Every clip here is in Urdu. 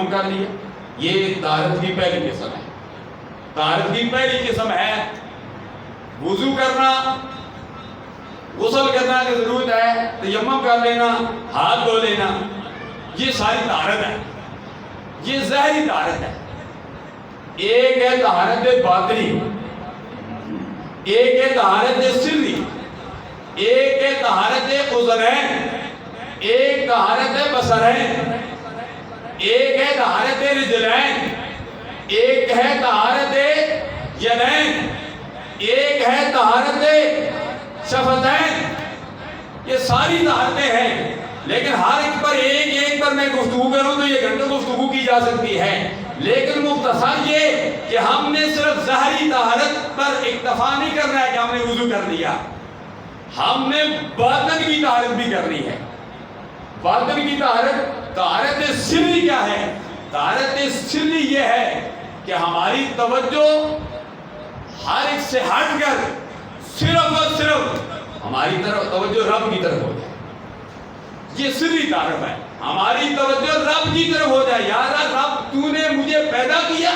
تیمم کر لیا. یہ طہارت کی پہلی قسم ہے. طہارت کی پہلی قسم ہے وضو کرنا, غسل کرنا کی ضرورت ہے, تیمم کر لینا, ہاتھ دھو لینا. یہ ساری طہارت ہے, یہ ظاہری طہارت ہے. ایک ہے طہارت باطنی, ایک ہے طہارت سری, ایک ہے طہارت اذنین, ایک طہارت بصرین, ایک ہے طہارت رجلین, ایک ہے طہارت یدین, ایک ہے طہارت شفتین. یہ ساری طہارتیں ہیں, لیکن ہر ایک پر ایک پر میں گفتگو کروں تو یہ گھنٹوں گفتگو کی جا سکتی ہے. لیکن مختصر یہ کہ ہم نے صرف ظاہری طہارت پر اکتفا نہیں کرنا ہے کہ ہم نے وضو کر لیا, ہم نے باطن کی طہارت بھی کرنی ہے. باطن کی طہارت, طہارت سری کیا ہے؟ طہارت سری یہ ہے کہ ہماری توجہ ہر ایک سے ہٹ کر صرف اور صرف ہماری طرف توجہ رب کی طرف ہو جائے. یہ سری طہارت ہے, ہماری توجہ رب کی طرف ہو جائے. یا اللہ رب تو نے مجھے پیدا کیا,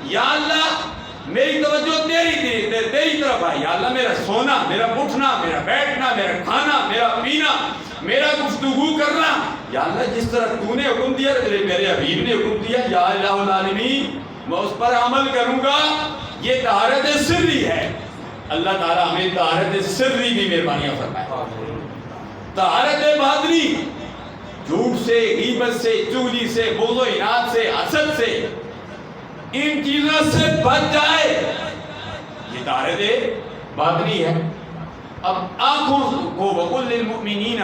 یا اللہ میری توجہ تیری طرف ہے. یا اللہ میرا سونا, میرا اٹھنا, میرا بیٹھنا, میرا کھانا, میرا پینا, میرا گفتگو کرنا, یا اللہ جس طرح تو نے حکم دیا, میرے حبیب نے حکم دیا, یا الہ العالمین میں اس پر عمل کروں گا. یہ طہارت سری ہے. اللہ تعالیٰ ہمیں طہارت سری کی مہربانیاں فرمائے. طہارت باطنی, جھوٹ سے, غیبت سے, چغلی سے, بغض و عناد سے, حسد سے, ان چیزوں سے بچ جائے, یہ طہارت باطنی ہے. اب آنکھوں کو وَقُلْ لِلْمُؤْمِنِينَ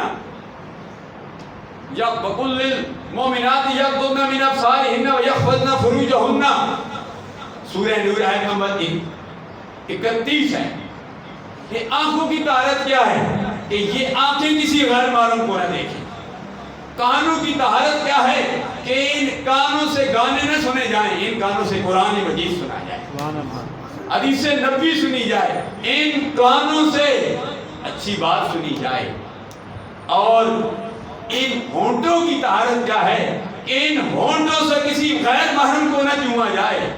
وَقُلْ لِلْمُؤْمِنَاتِ يَغْضُضْنَ مِنْ أَبْصَارِهِنَّ وَيَحْفَظْنَ فُرُوجَهُنَّ. سورہ نور آیت نمبر 31 ہے. یہ آنکھوں کی طہارت کیا ہے کہ یہ آنکھیں کسی غیر محرم کو نہ دیکھیں. کانوں کی طہارت کیا ہے کہ ان کانوں سے گانے نہ سنے جائیں, ان کانوں سے قرآن مجید سنا جائے, حدیث نبوی سنی جائے, ان کانوں سے اچھی بات سنی جائے. اور ان ہونٹوں کی طہارت کیا ہے, ان ہونٹوں سے کسی غیر محرم کو نہ چوما جائے.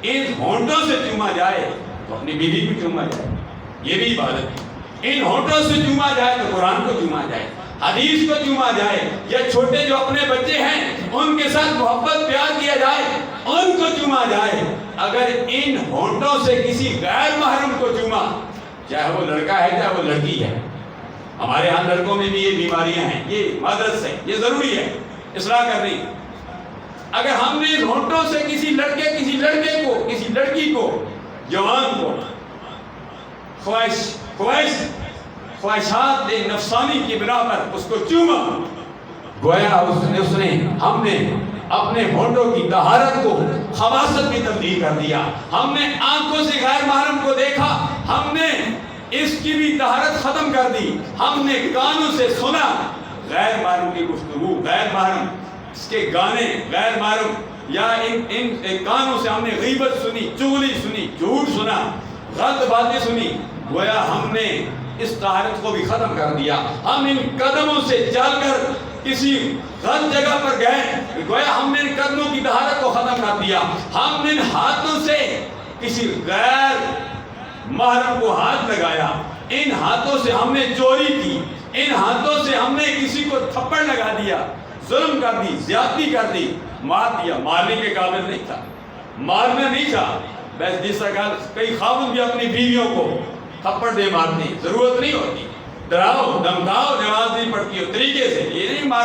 ان ہونٹوں سے چوما جائے تو اپنی بیوی کو چوما جائے, یہ بھی عبادت ہے. ان ہونٹوں سے چوما جائے تو قرآن کو چوما جائے, حدیث کو چوما جائے, یا چھوٹے جو اپنے بچے ہیں ان کے ساتھ محبت پیار کیا جائے, ان کو چوما جائے. اگر ان ہونٹوں سے کسی غیر محرم کو چوما, چاہے وہ لڑکا ہے چاہے وہ لڑکی ہے, ہمارے ہاں لڑکوں میں بھی یہ بیماریاں ہیں, یہ معذرت سے, یہ ضروری ہے اصلاح کرنی. اگر ہم نے ان ہونٹوں سے کسی لڑکے کو, کسی لڑکی کو, جوان کو خواہشات نفسانی کی بنا پر اس کو چوما, گویا ہم نے اپنے ہونٹوں کی طہارت کو خباثت میں تبدیل کر دیا. ہم نے آنکھوں سے غیر محرم کو دیکھا, ہم نے اس کی بھی طہارت ختم کر دی. ہم نے کانوں سے سنا غیر محرم کی گفتگو, غیر محرم اس کے گانے, غیر محرم, یا ان کانوں سے ہم نے غیبت سنی, چغلی سنی, جھوٹ سنا, غلط باتیں سنی. گویا ہم نے اس طہارت کو بھی ختم کر دیا. ہم ان قدموں سے چل کر کسی غلط جگہ پر گئے, گویا ہم نے ان قدموں کی طہارت کو ختم کر دیا. ہم نے ان ہاتھوں سے کسی غیر محرم کو ہاتھ لگایا, ان ہاتھوں سے ہم نے چوری کی, ان ہاتھوں سے ہم نے کسی کو تھپڑ لگا دیا, ظلم کر دی, زیادتی کر دی, مار دیا. مارنے کے قابل نہیں تھا, مارنا نہیں تھا. بس جس طرح کئی خاوند بھی اپنی بیویوں کو تھپڑ دے مارتی, ضرورت نہیں ہوتی. ڈراؤ دھمکاؤ, نماز نہیں پڑھتی ہو طریقے سے, یہ نہیں مار